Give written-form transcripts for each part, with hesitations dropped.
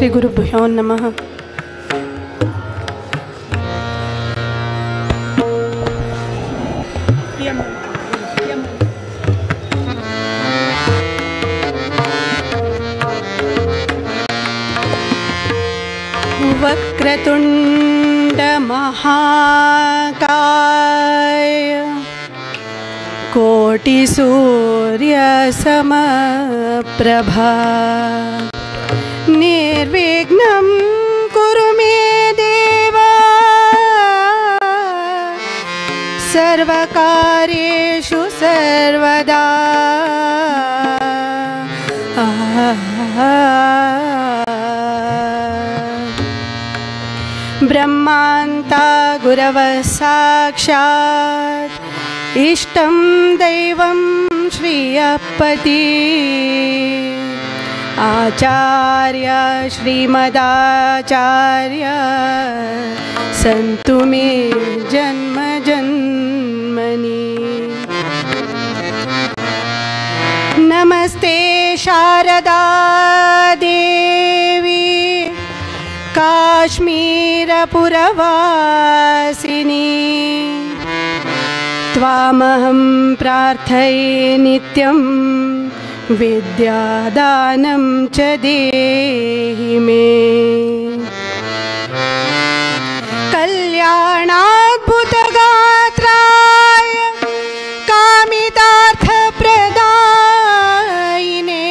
श्री गुरुभ्यो नमः। वक्रतुंड महाकाय कोटि सूर्य समप्रभा निर्विघ्नं कुरु मे देव सर्वकार्येषु सर्वदा। ब्रह्मान्ता गुरवः साक्षात् इष्टं दैवं श्रियःपति आचार्य श्रीमदाचार्य सन्तु मे जन्म जन्मनि। नमस्ते शारदा देवी काश्मीरपुरवासिनी त्वामहं प्रार्थये नित्यं विद्यादानं च देहि मे। कल्याणाद्भुतगात्राय कामितार्थप्रदायिने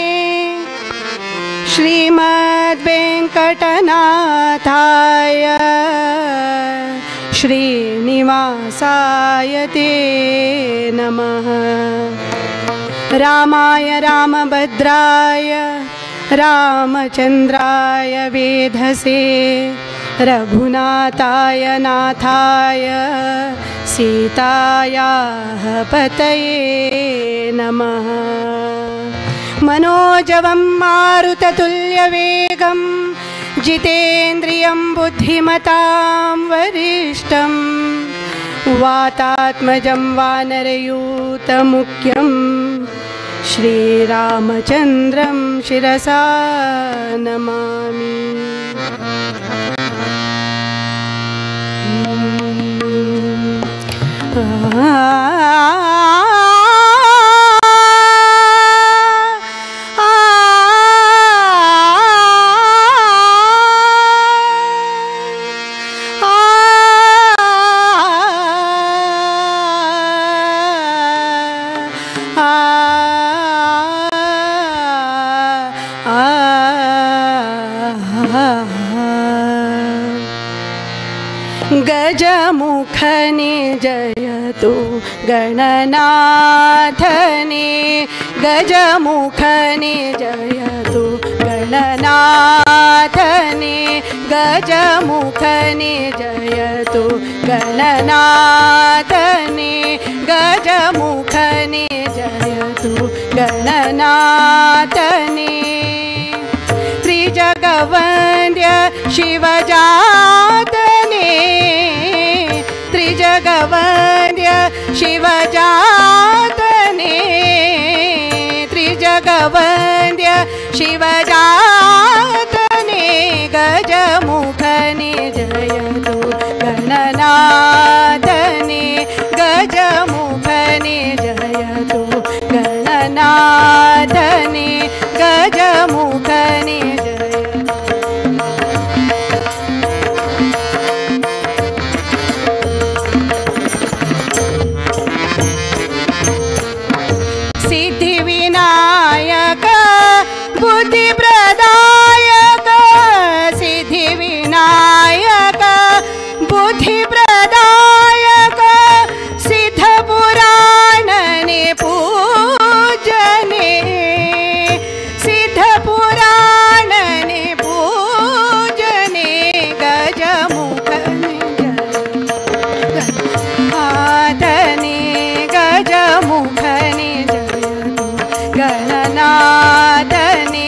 श्रीमद्वेङ्कटनाथाय श्रीनिवासाय ते नमः। रामाय रामभद्राय रामचन्द्राय वेधसे रघुनाथाय नाथाय सीतायाः पतये नमः। मनोजवं मारुततुल्यवेगं जितेन्द्रियं बुद्धिमतां वरिष्ठं वातात्मजं वानरयूतमुख्यं श्रीरामचन्द्रं शिरसा नमामि। गजमुखने जयतु गणनाथने गजमुखने जयतु गणनाथने गजमुखने जयतु गणनाथने गजमुखने जयतु गणनाथने त्रिजगवन्द्य शिवजातने त्रिजगवन्द्य शिवजातने त्रिजगवन्द्य शिवजातने गजमुखने जयतु गणनाथने गजमुखने जयतु गणनाथने गजमुखने सिद्धिविनायक बुद्धिप्रदायक सिद्धिविनायक बुद्धिप्रदायक सिद्धपुराणने पूजने सिद्धपुराणने पूजने गजमुखने गणनाथने गजमुखने गणनाथने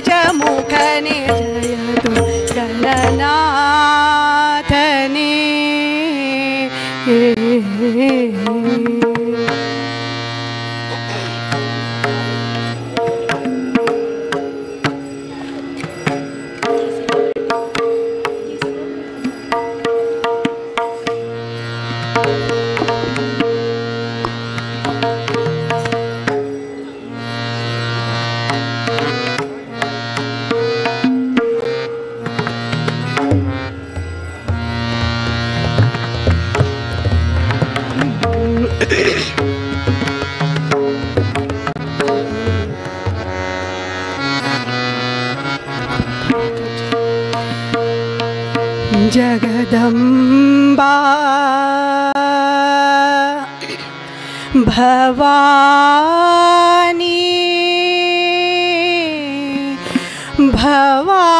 गजमुखने जयतु गणनाथने। जगदम्बा भवानी भवानी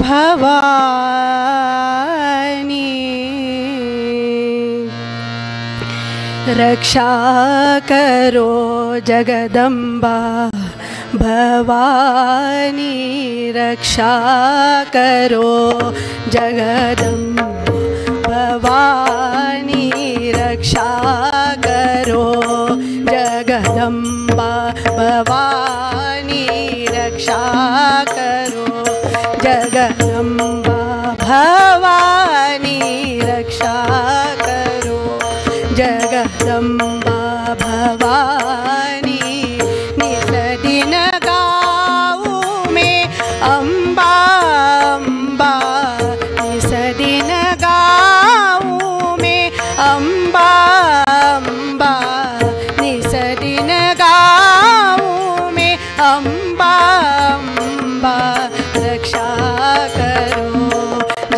भवानी रक्षा करो जगदम्बा भवानी रक्षा करो जगदम्बा भवानी रक्षा करो जगदम्बा भवानी रक्षा करो जगदम्बा भवानी रक्षा करो जगदम्बा भवानी। दिन गाऊं में अम्बा अम्बा इस दिन गाऊं में अम्बा अम्बा इस दिन गाऊं में अम्बा अम्बा रक्षा करो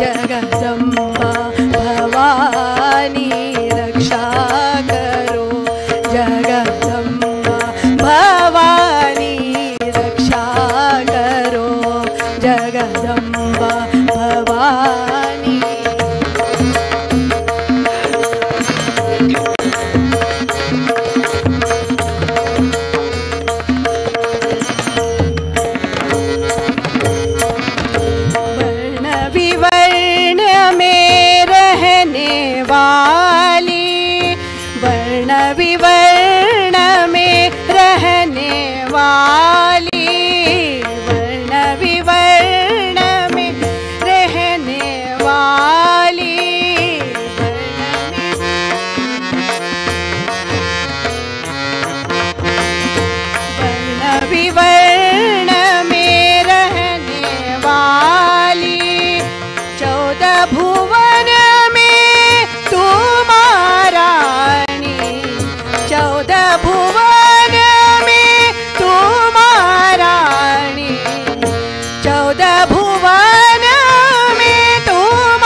जगदम्बा भवानी रक्षा करो जगदम्बा भवानी रक्षा करो जगदम्बा भवानी। वर्ण विवर्ण में रहने वाली वर्ण विवर्ण में रहने वाली वर्ण विवर्ण में रहने वाली वर्ण विवर्ण में रहने वाली 14 भुवन में तुम रानी 14 भुवन में तुम रानी 14 भुवन में तुम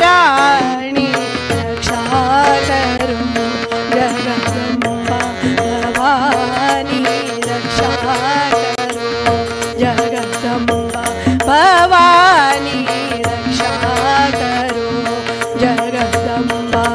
रानी रक्षा करो जगदम्बा भवानी रक्षा करो जगदम्बा भवानी रक्षा करो जगदम्बा।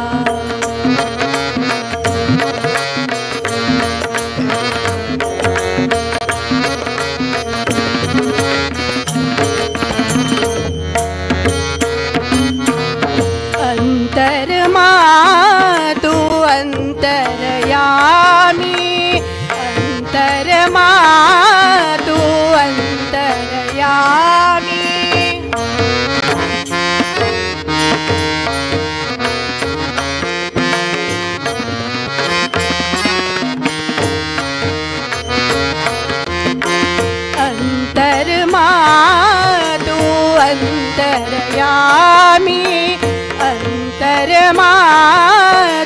अंतरमा तू अंतरयामी अंतरमा तू अंतरयामी अंतरमा तू अंतरयामी अंतरमा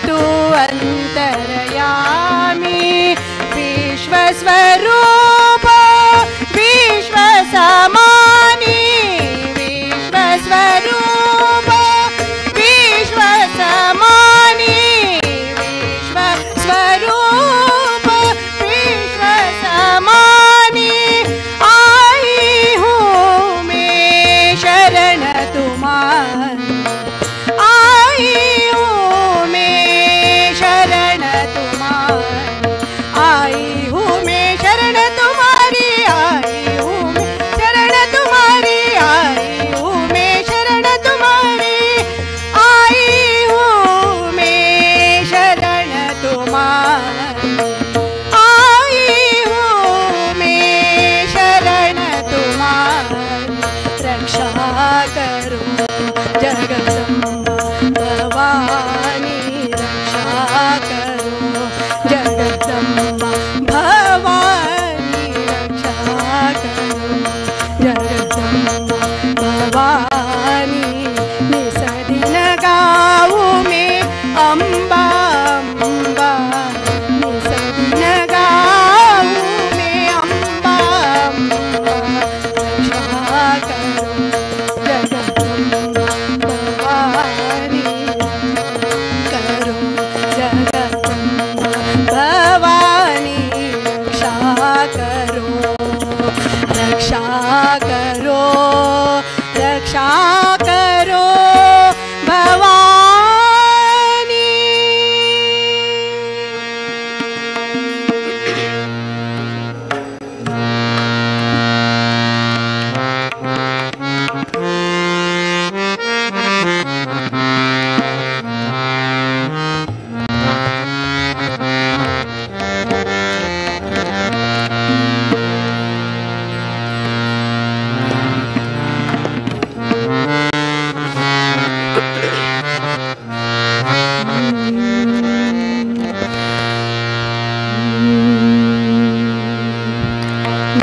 तू अंतरयामी विश्वस्वरूप विश्व समानी विश्वस्वरूप विश्व समानी विश्वस्वरूप विश्व समानी आई हूँ मैं शरण तुम्हारी आई हूँ मैं शरण तुम्हारी आई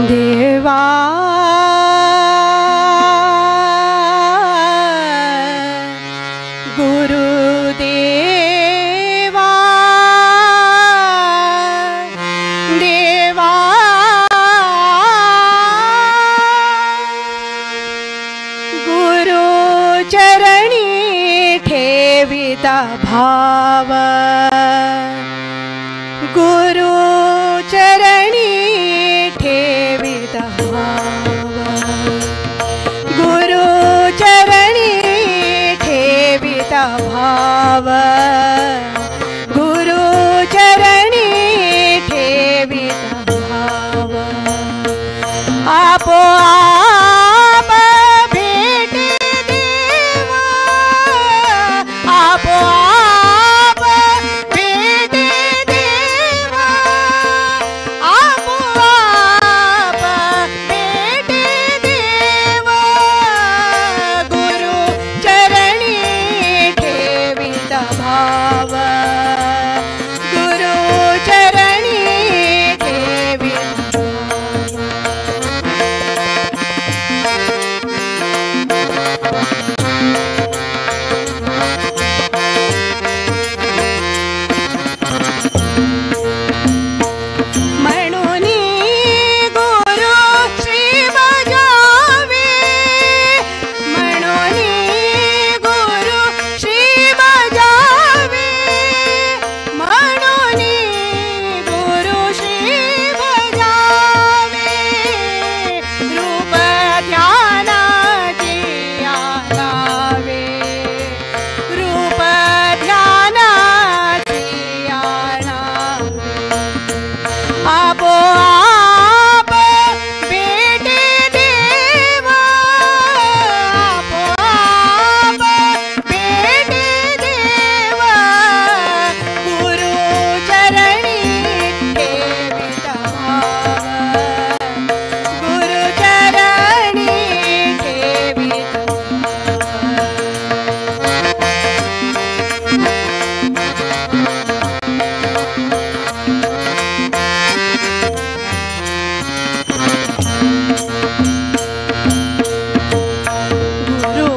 देवा गुरुदेवा देवा गुरुचरणी ठेविता भाव गुरुचरणी ठेविता भाव गुरुचरणी ठेविता भाव गुरुचरणी ठेविता भाव आपोआप भेटे देवा आपोआप भेटे देवा आपोआप भेटे देवा गुरुचरणी ठेविता भाव गुरुचरणी ठेविता म्हणूनी गुरु श्री बजावे म्हणूनी गुरु श्री बजावे म्हणूनी गुरु श्री बजावे रूप ध्यानाची आणावे रूप ध्यानाची आणावे आपोआप भेटे देवा आपोआप भेटे देवा गुरुचरणी ठेविता भाव गुरुचरणी ठेविता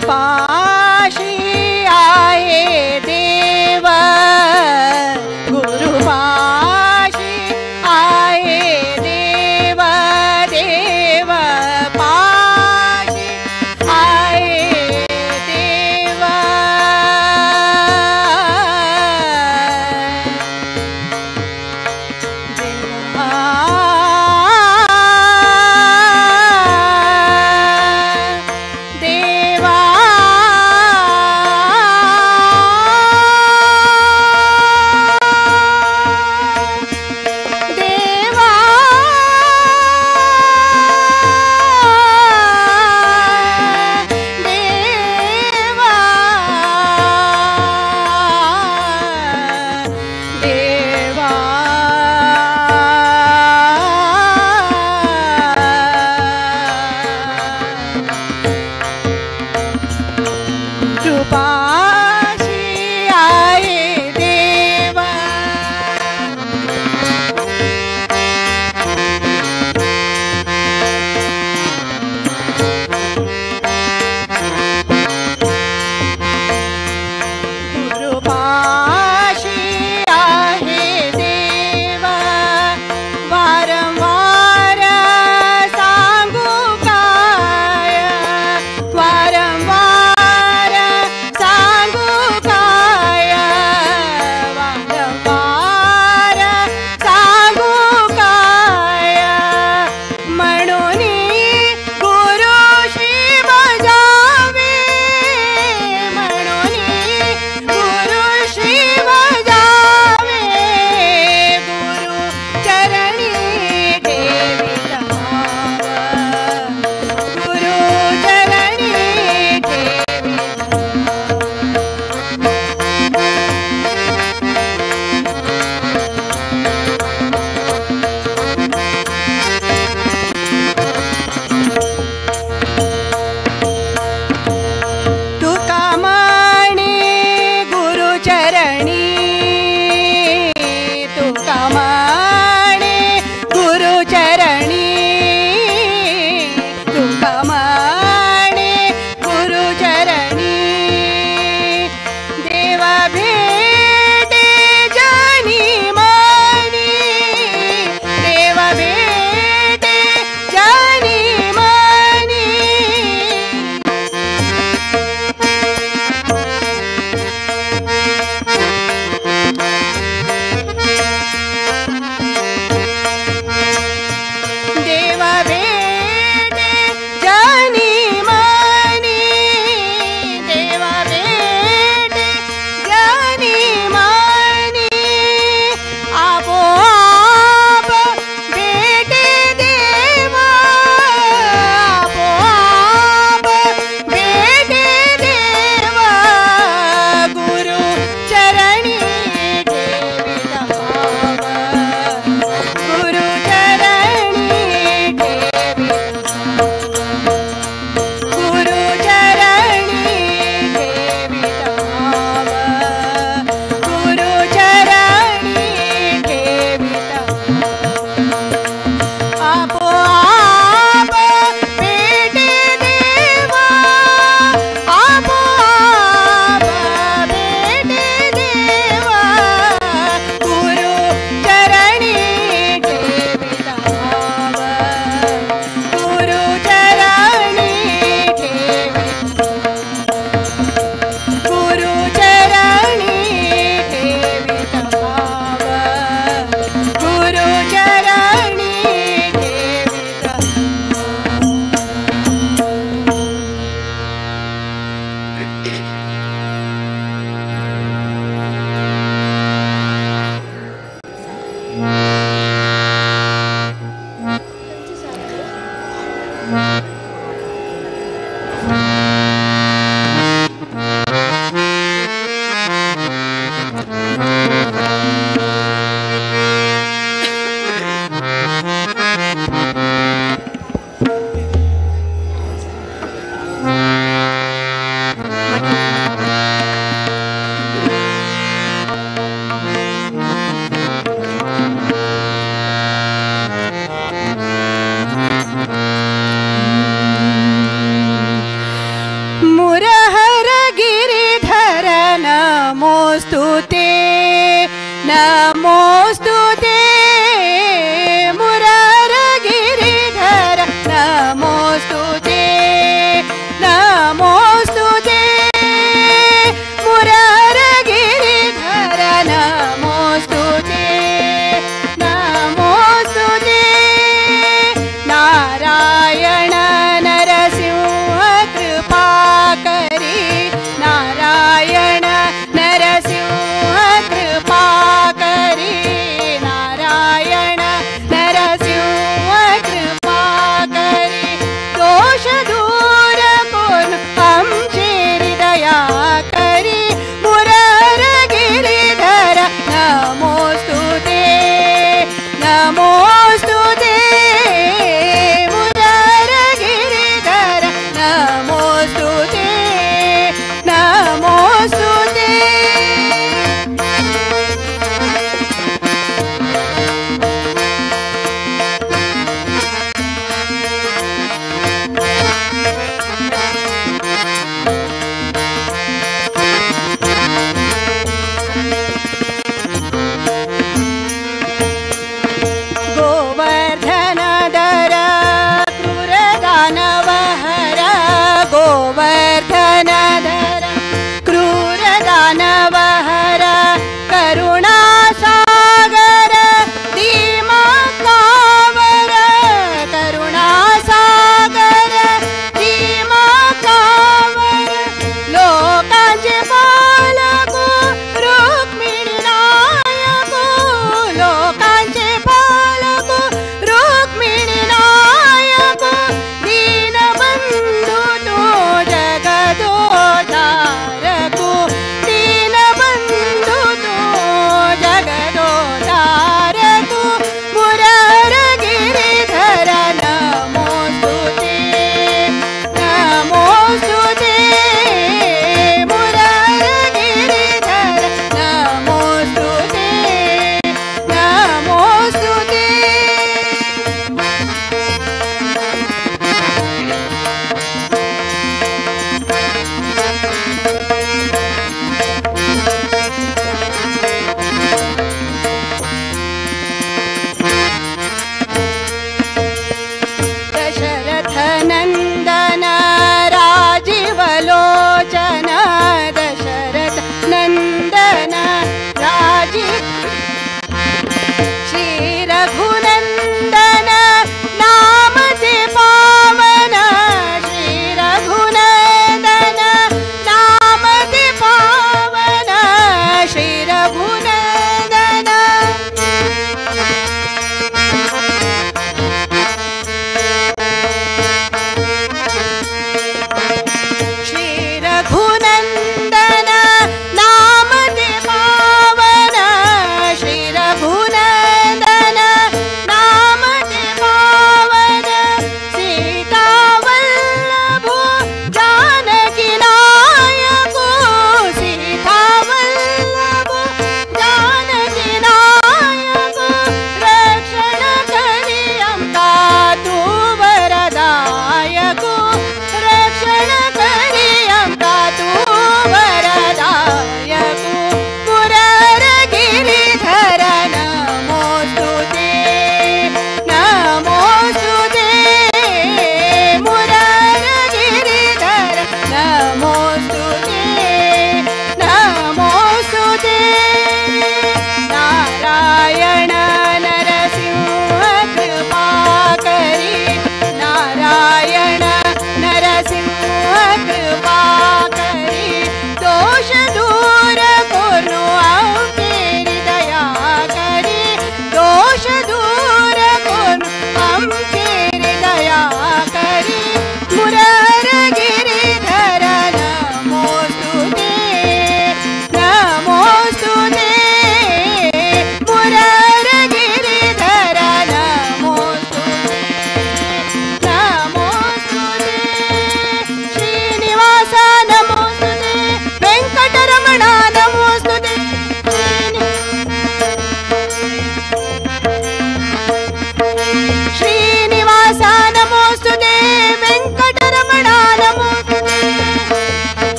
गुरुपाशी आहे देव गुरुपाशी आहे देव देव पाशी आहे देव देवा देवा देवा देवा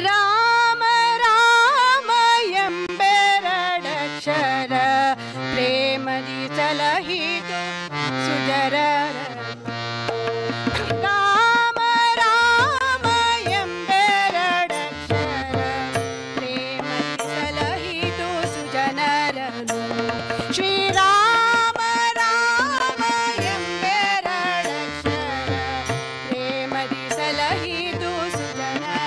ರಾಮ ರಾಮ ಎಂಬೆರಡಕ್ಷರ ಪ್ರೇಮದಿ ಸಲಹಿತು ಸುಜರ ರಾಮ ರಾಮ ಎಂಬೆರಡಕ್ಷರ ಪ್ರೇಮದಿ ಸಲಹಿತು ಸುಜನರನು ಶ್ರೀರಾಮ ರಾಮ ಎಂಬೆರಡಕ್ಷರ ಪ್ರೇಮದಿ ಸಲಹಿತು ಸುಜನರನು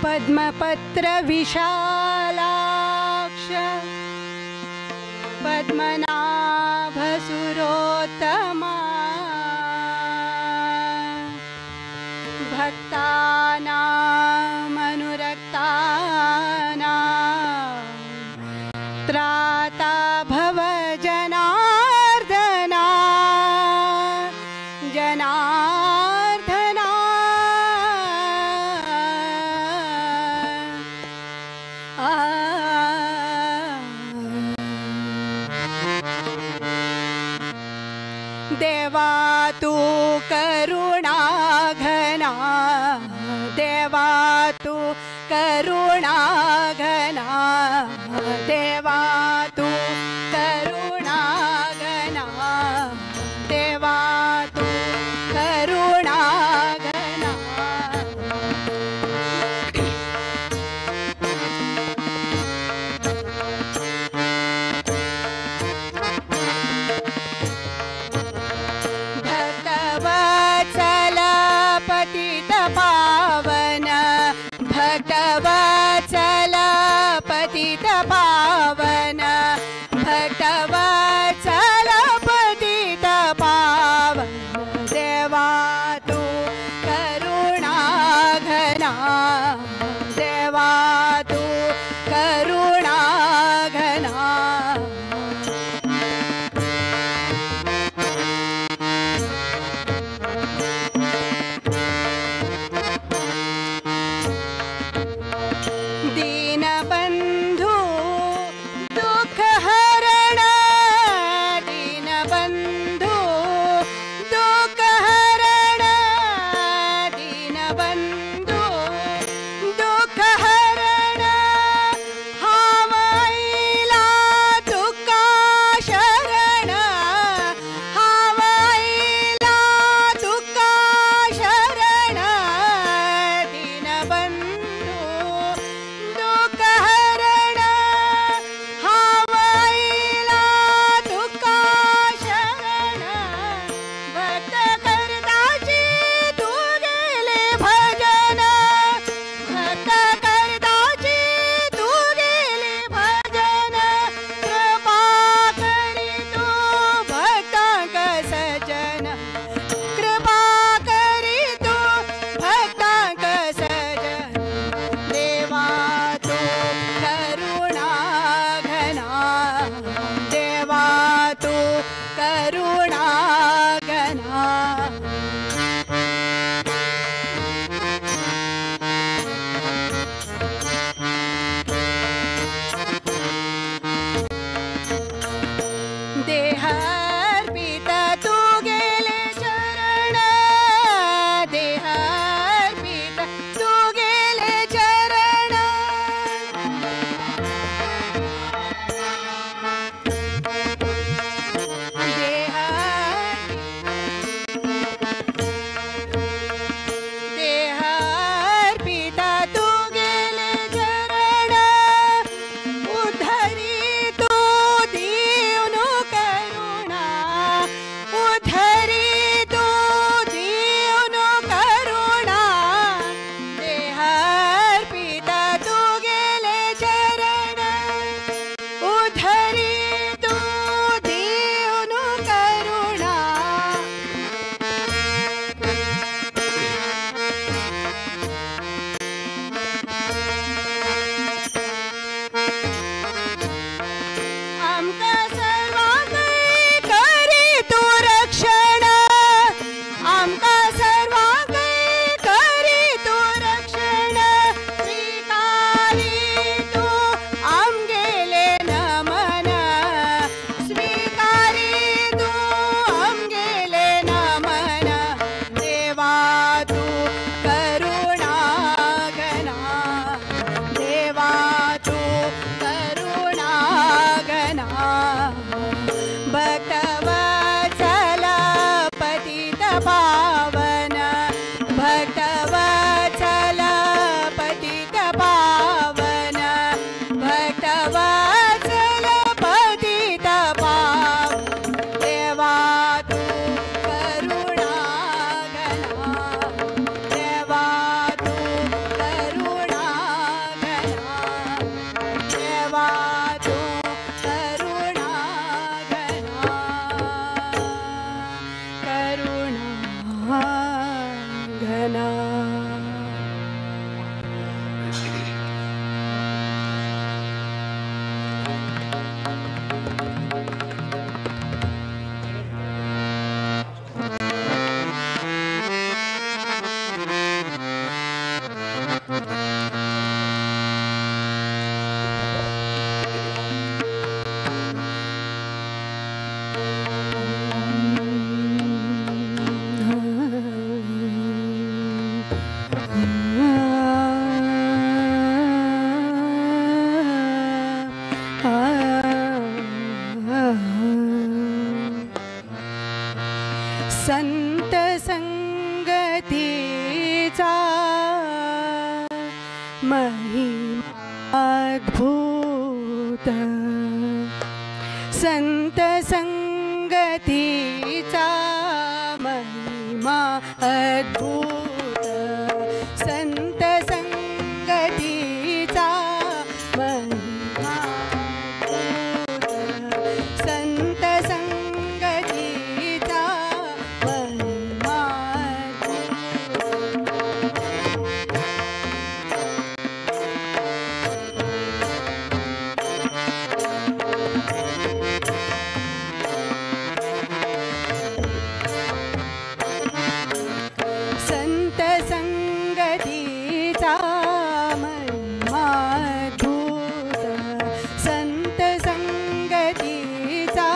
पद्मपत्र विशालाक्ष पद्मनाभ सुरोत्तमा भक्तानां अनुरक्तानां त्राता भव जनार्दना जनार्दना देवा तू करुणा घना देवा तू करुणा घना देवा तू करुणा घना देवा तू करुणा घना भक्तवत्सल पतित पावन भक्तवत्सल पतित पावन भक्तवत्सल पतित पावन देवा तू करुणा घना देवा तू करुणा घना दीनबंधु दुख हरण दीनबंधु दुख हरण दीनबंधु दुख हरण हावैला तुका शरण हावैला तुका शरण दीनबंधु दुख हरण हावैला तुका शरण भक्त करताची तू गेले भजन भक्त करताची तू गेले भजन कृपा करी तू भक्तांक सजन कृपा करी तू भक्तांक सजन देवा तू करुणा घना देवा तू करुणा घना देह अर्पित तू गेले चरण देह अर्पित तू गेले चरण देह देह अर्पित तू गेले चरण उद्धरी तू दीनु करुणा उद्धरी तू दीनु करुणा देह अर्पित तू गेले चरण उद्धरी तू दीनु करुणा आमका सर्वांगै करी तू रक्षण आमका सर्वांगै करी तू रक्षण स्वीकारी तू आमगेले नमन स्वीकारी तू आमगेले नमन देवा तू करुणा घना देवा तू करुणा घना भक्तवत्सल पतित पावन भक्तवत्सल पतित पावन भक्तवत्सल घना संत संगतीचा महिमाद्भुत संत संगतीचा महिमा अद्भुत संत संगतीचा महिमा अद्भुत संत संगतीचा महिमा संत संगतीचा महिमाद्भुत संत संगतीचा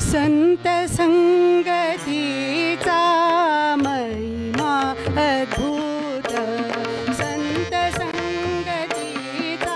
संत संगतीचा महिमा अद्भुत संत संगतीचा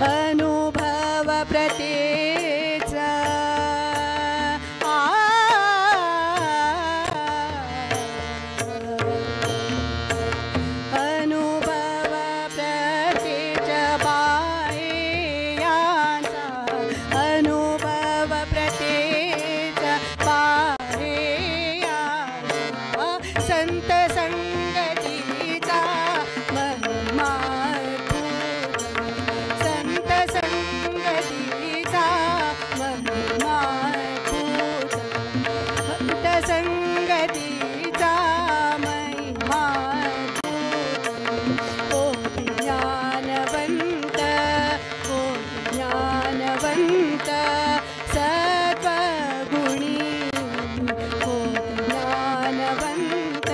अनुभव प्रत्येचा अनुभव प्रत्येच बाह्यांचा अनुभव प्रत्येच बाह्यांचा संत संगतीचा महिमा संत संगतीचा महिमा संत संगतीचा महिमा कोटी ज्ञानवंत सत्वगुणी कोटी ज्ञानवंत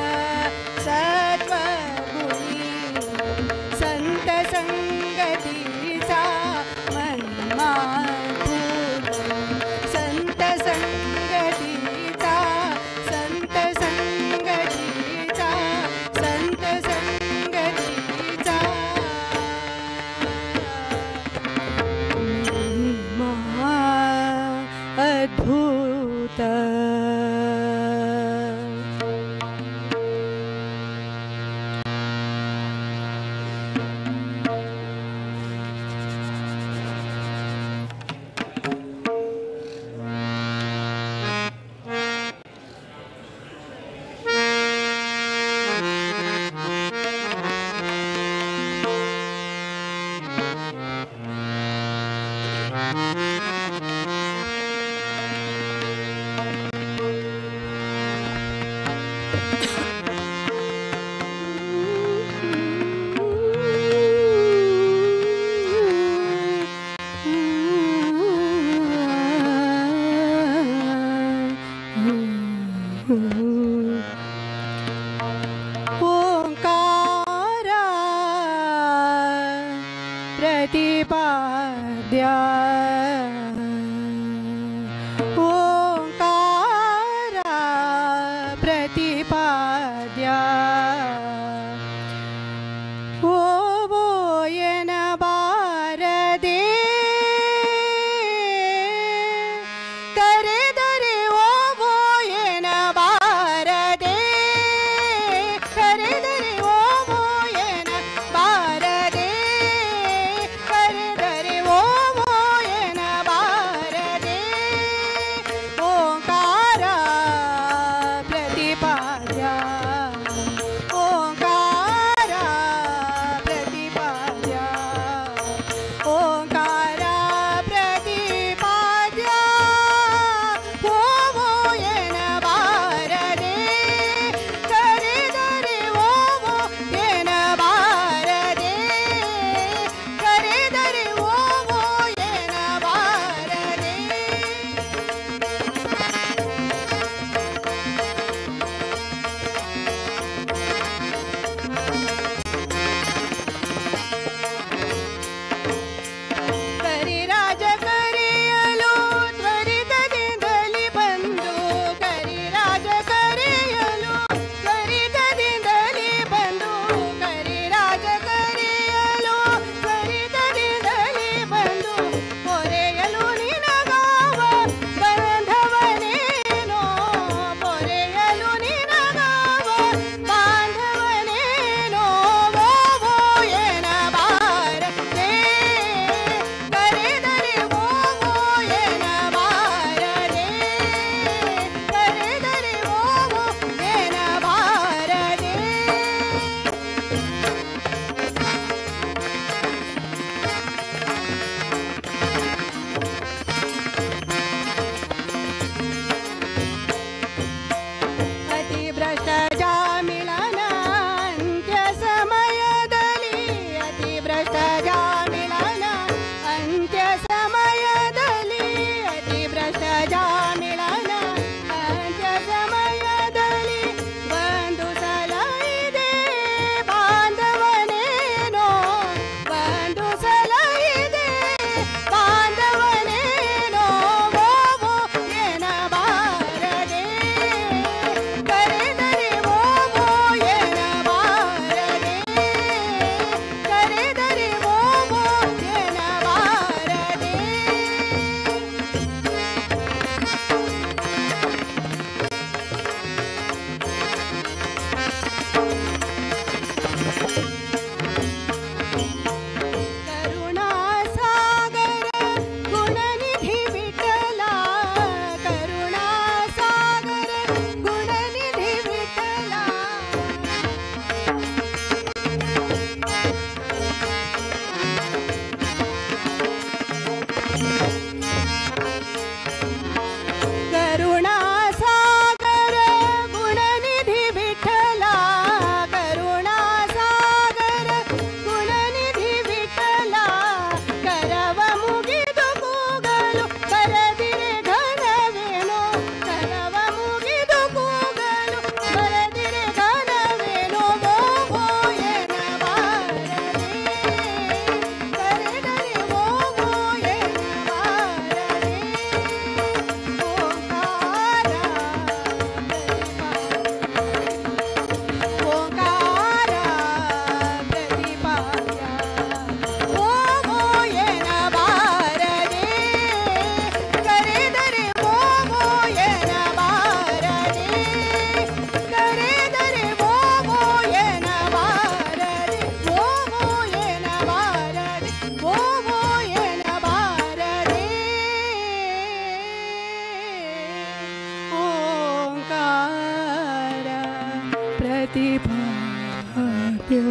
प्रतिभाव्यो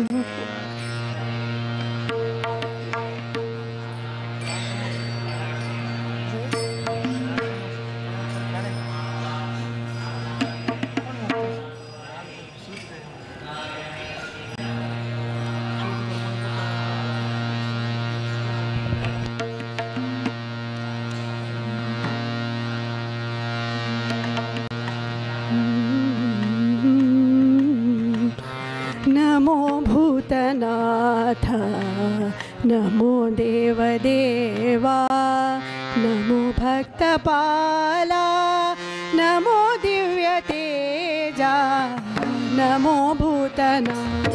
नमो भूतनाथ नमो देवदेवा नमो भक्तपाला नमो दिव्यतेजा नमो भूतनाथ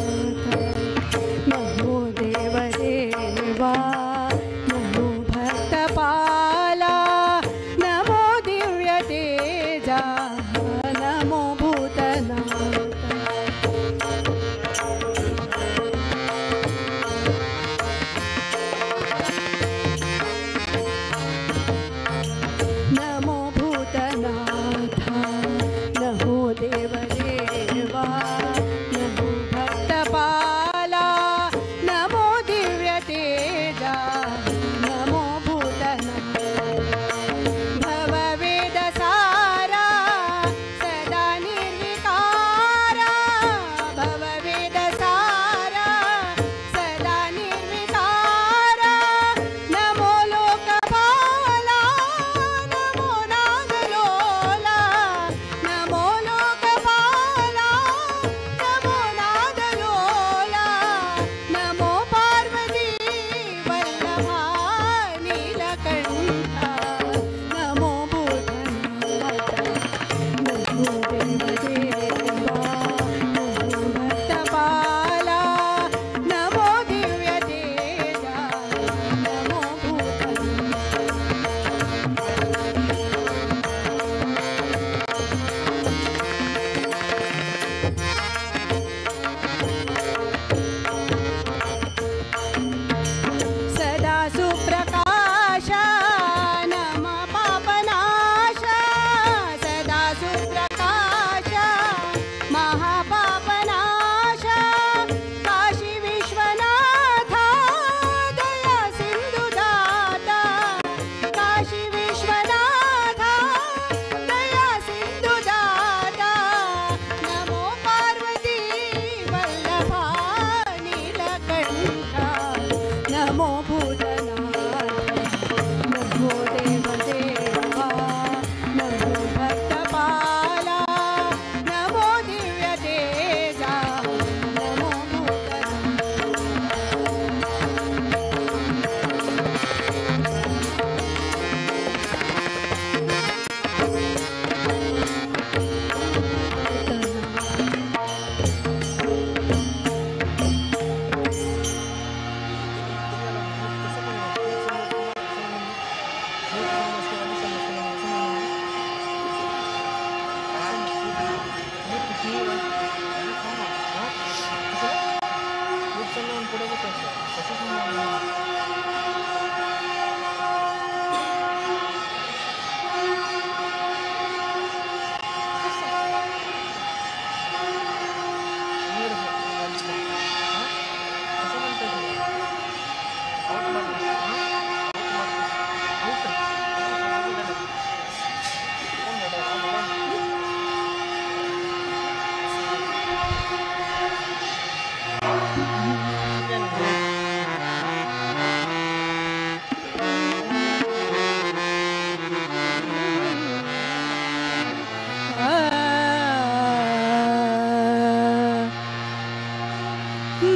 नमो देवदेवा नमो भक्तपाला नमो दिव्यतेजा नमो भूतनाथ नमो भूतनाथ नमो देवदेवा नमो भक्तपाला नमो दिव्यतेजा नमो भूतनाथ भववेदसारा सदा निर्विकारा भववेदसारा सदा निर्विकारा नमो लोकपाला नमो नागलोला नमो लोकपाला नमो नागलोला नमो पार्वती वल्लभा नीलकण्ठा नमो भूतनाथ नमो देवदेवा नमो भक्तपाला नमो दिव्यतेजा नमो भूतनाथ सदा सुप्रकाश नम पापनाश सदा सुप्रकाश महापापनाश काशी विश्वनाथा दया सिंधुदाता काशी विश्वनाथा दया सिंधुदाता नमो पार्वती वल्लभा नीलकण्ठा नमो भूतनाथ नमो देवदेवा नमो भक्तपाला नमो दिव्यतेजा नमो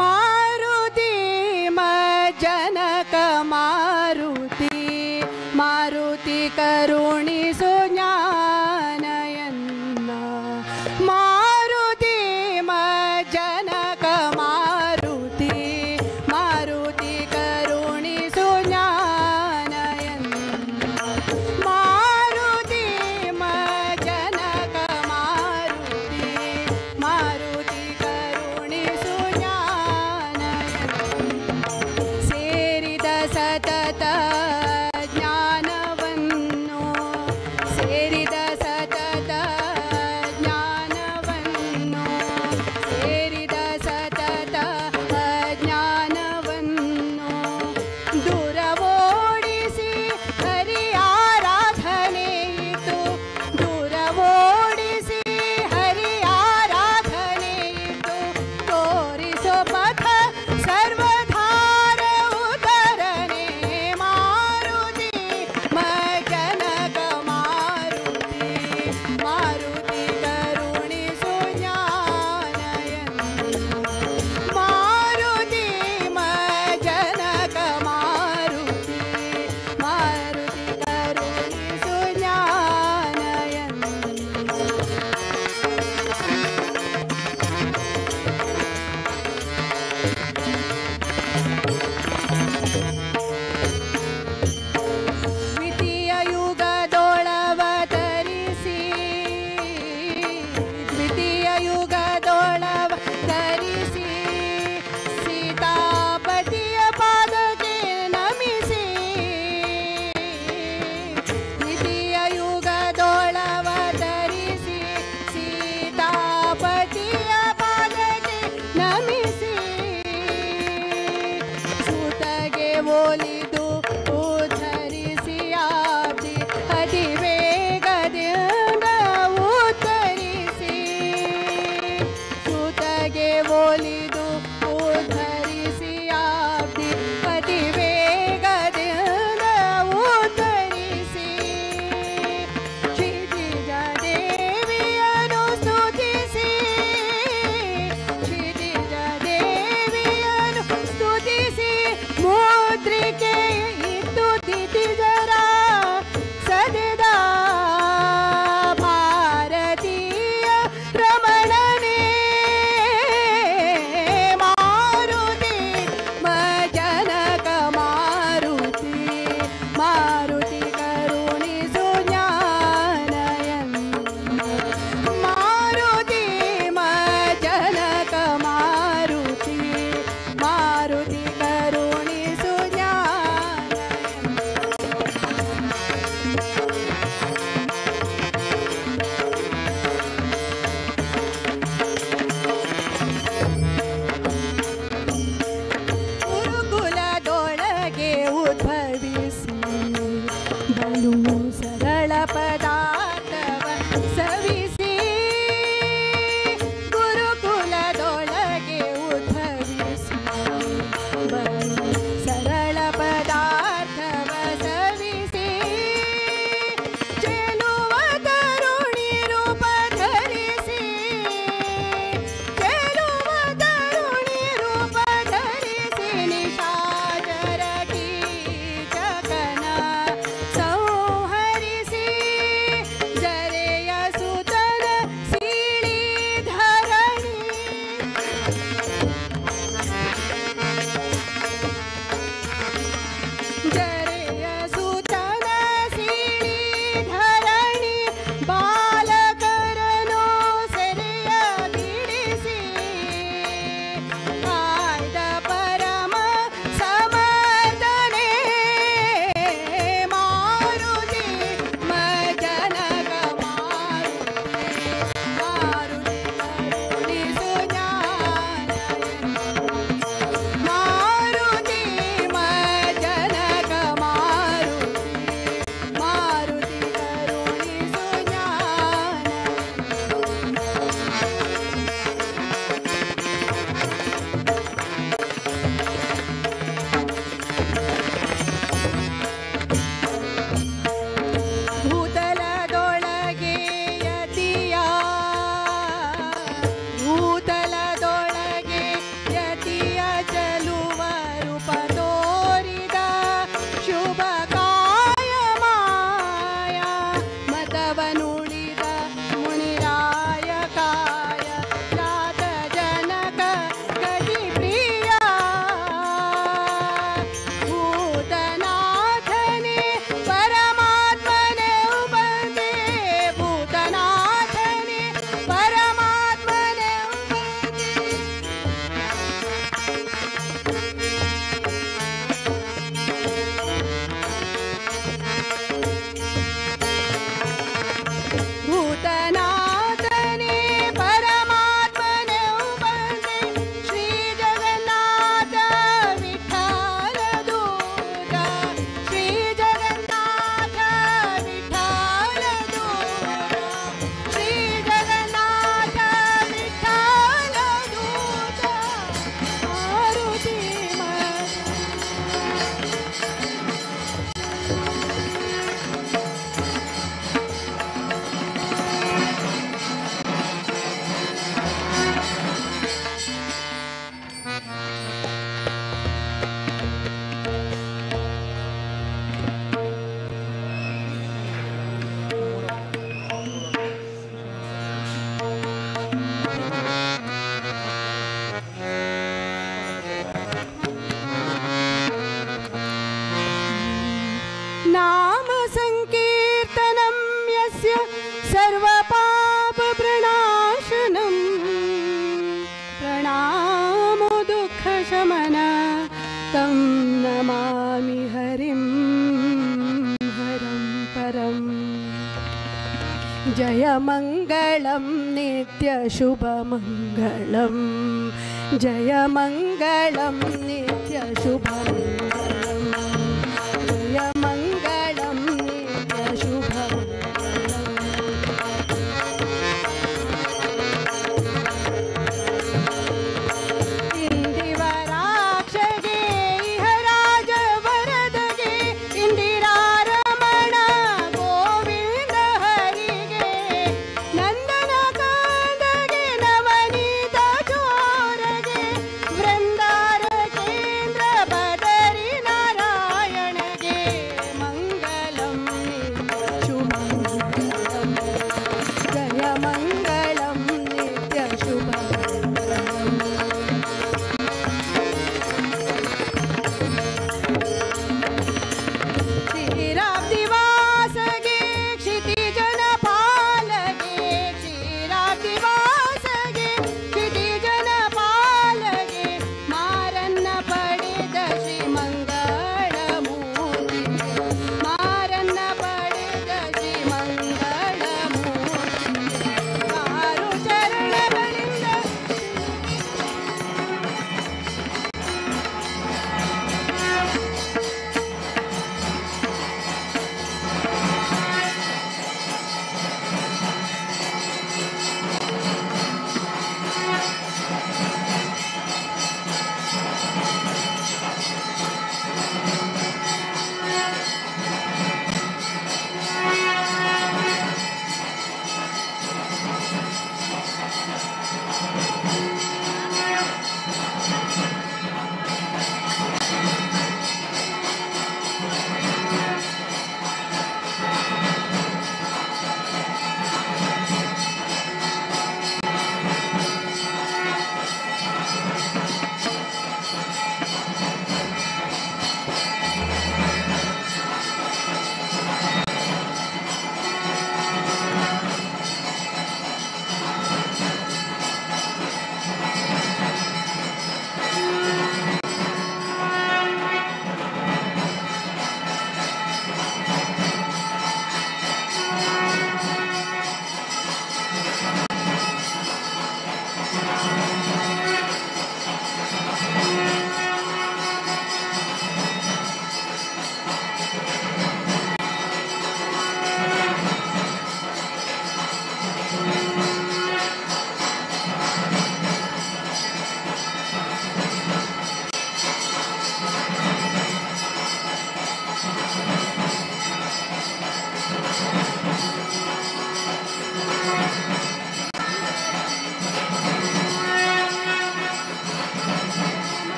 मारुति मज्जनक मारुति मारुति करुणिसु ज्ञानयन्न मारुति मज्जनक मारुति मारुति करुणिसु ज्ञानयन्न मारुति मज्जनक मारुति मारुति करुणिसु ಸೇರಿದ ಸತತ ಜ್ಞಾನವನ್ನು ಸೇರಿದ ಸತತ ಜ್ಞಾನವನ್ನು ಒಲಿದು ಉದ್ಧರಿಸಿ ಆಬ್ದಿ ಅತಿ ವೇಗದಿಂದ ಉದ್ಧರಿಸಿ ಕ್ಷಿತಿಜ ದೇವಿಯನ್ನು ಸ್ತುತಿಸಿ ಕ್ಷಿತಿಜ ದೇವಿಯನ್ನು ಸ್ತುತಿಸಿ ಮುದ್ರಿಕೆ ಇತ್ತು ದಿತಿಜರ ಸದೆದ ಭಾರತೀಯ ರಮಣನೇ ಮಾರುತಿ ಮಜನಕ ಮಾರುತಿ ಮಾರುತಿ ಕರುಣಿಸು ಜ್ಞಾನಯನ್ನು ಮಾರುತಿ ಮಜನಕ ಮಾರುತಿ ಮಾರುತಿ ಕರುಣಿಸು ಗುರುಕುಲದೊಳಗೆ ಉದ್ಭವಿಸಿ ಬಲು ಸರಳ ಪದಾರ್ಥವ ಸವಿಸಿ ಗುರುಕುಲದೊಳಗೆ ಉದ್ಭವಿಸಿ ಬಲು ಸರಳ ಪದಾರ್ಥವ ಸವಿಸಿ ಚೆಲುವ ತರುಣಿ ರೂಪ ಧರಿಸಿ ಚೆಲುವ ತರುಣಿ ರೂಪ ಧರಿಸಿ ನಿಶಾಚರ ಕೀಚಕನ ಸಂಹರಿಸಿ ಜರೆಯ ಸುತನ ಸೀಳಿ ಧರಣಿ ಜರೆಯ ಸುತನ ಸೀಳಿ ಧರಣಿ ಬಾಲಕರನು ಸೆರೆಯ ಬಿಡಿಸಿ ಕಾಯ್ದ ಪರಮ ಸಮರ್ಥನೆ ಮಾರುತಿ ಮಜನಕ ಮಾರುತಿ ಮಾರುತಿ ಕರುಣಿಸು ಜ್ಞಾನಯನ್ನು ಮಾರುತಿ ಮಜನಕ ಮಾರುತಿ ಮಾರುತಿ ಕರುಣಿಸು ಭೂತಲದೊಳಗೆ ಯತಿಯ ಭೂತಲದೊಳಗೆ ಯತಿಯ ಚಲುವ ರೂಪ ತೋರಿದ ಶುಭ ಕಾಯ ಮಾಯ ಮತವನುಳಿದ ಮುನಿರಾಯ ಕಾಯ ಜಾತ ಜನಕ ಗತಿ ಪ್ರಿಯ ಭೂತನಾಥನೇ ಪರಮಾತ್ಮನೇ ಉಪಂದೆ ಭೂತನಾಥನೇ ಪರಮಾತ್ಮನೇ ಉಪಂದೆ ಭೂತನಾಥನೇ ಪರಮಾತ್ಮನೇ ಉಪಂದೆ ಶ್ರೀ ಜಗನ್ನಾಥ ವಿಠಲ ದೂತ ಶ್ರೀ ಜಗನ್ನಾಥ ವಿಠಲ ದೂತ ಶ್ರೀ ಜಗನ್ನಾಥ ವಿಠಲ ದೂತ ಮಾರುತಿ नाम संकीर्तनं यस्य सर्वपाप प्रणाशनं प्रणामो दुःखशमन तं नमामि हरिं हरं परम् जय मङ्गलं नित्य शुभमङ्गलं जय मङ्गलं नित्य शुभमङ्गलं जय मङ्गलं नित्य शुभमङ्गलं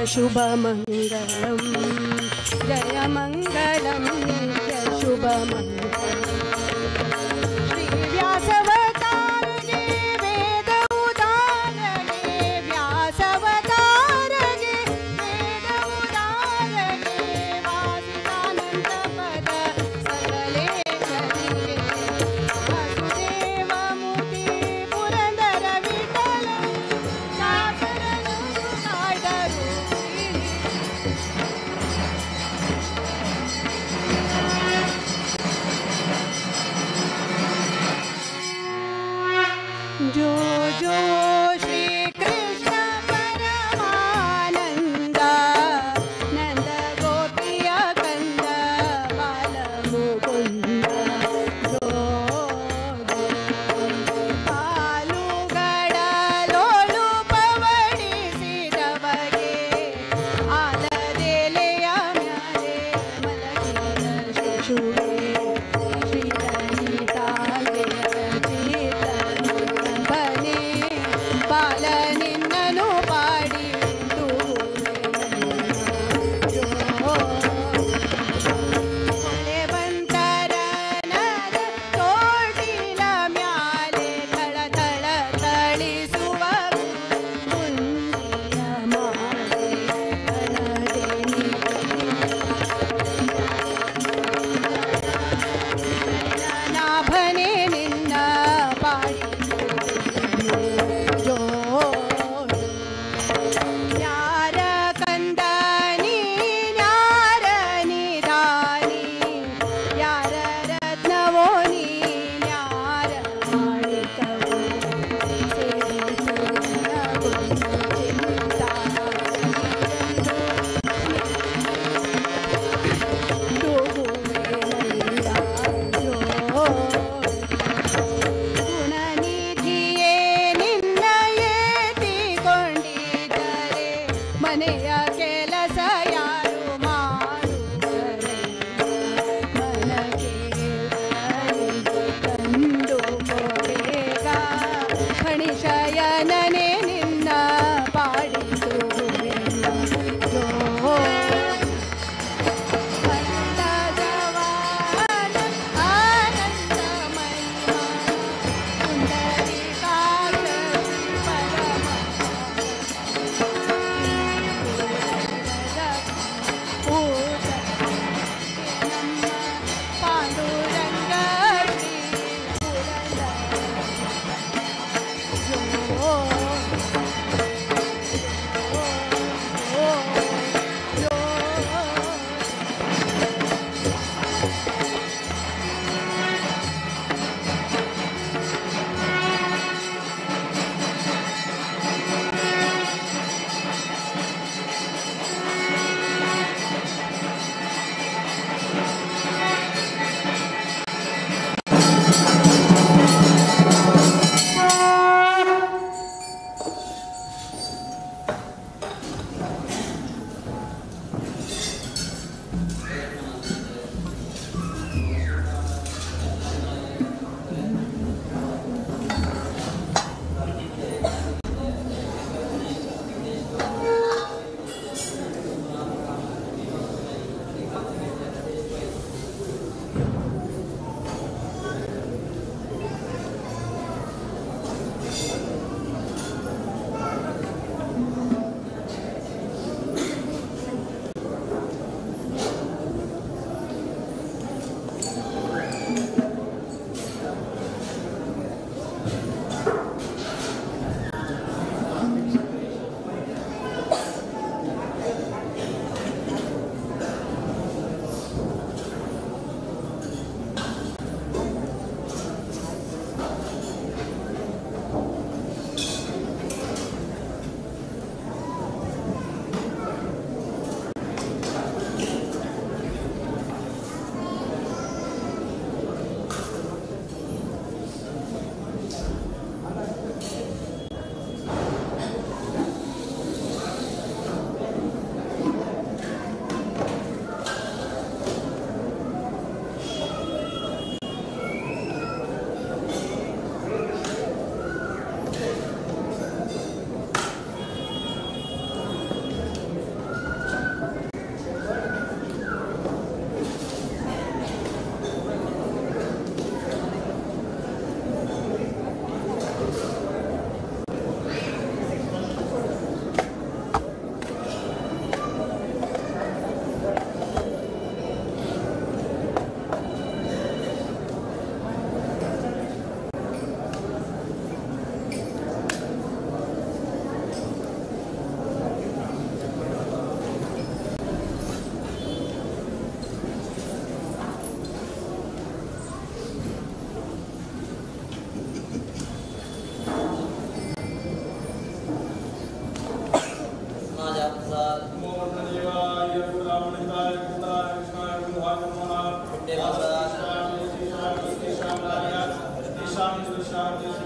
नित्यशुभमङ्गलं जय मङ्गलं नित्यशुभमङ्गलम् श्रीव्यासवतारगे वेद उदारगे व्यासवतारगे वेद उदारगे वासितानन्दपद सकलेशनिगे वासुदेवमूर्ति पुरन्दर विठ्ठल दासರನ್ನು ಕಾಯ್ದರು Gracias.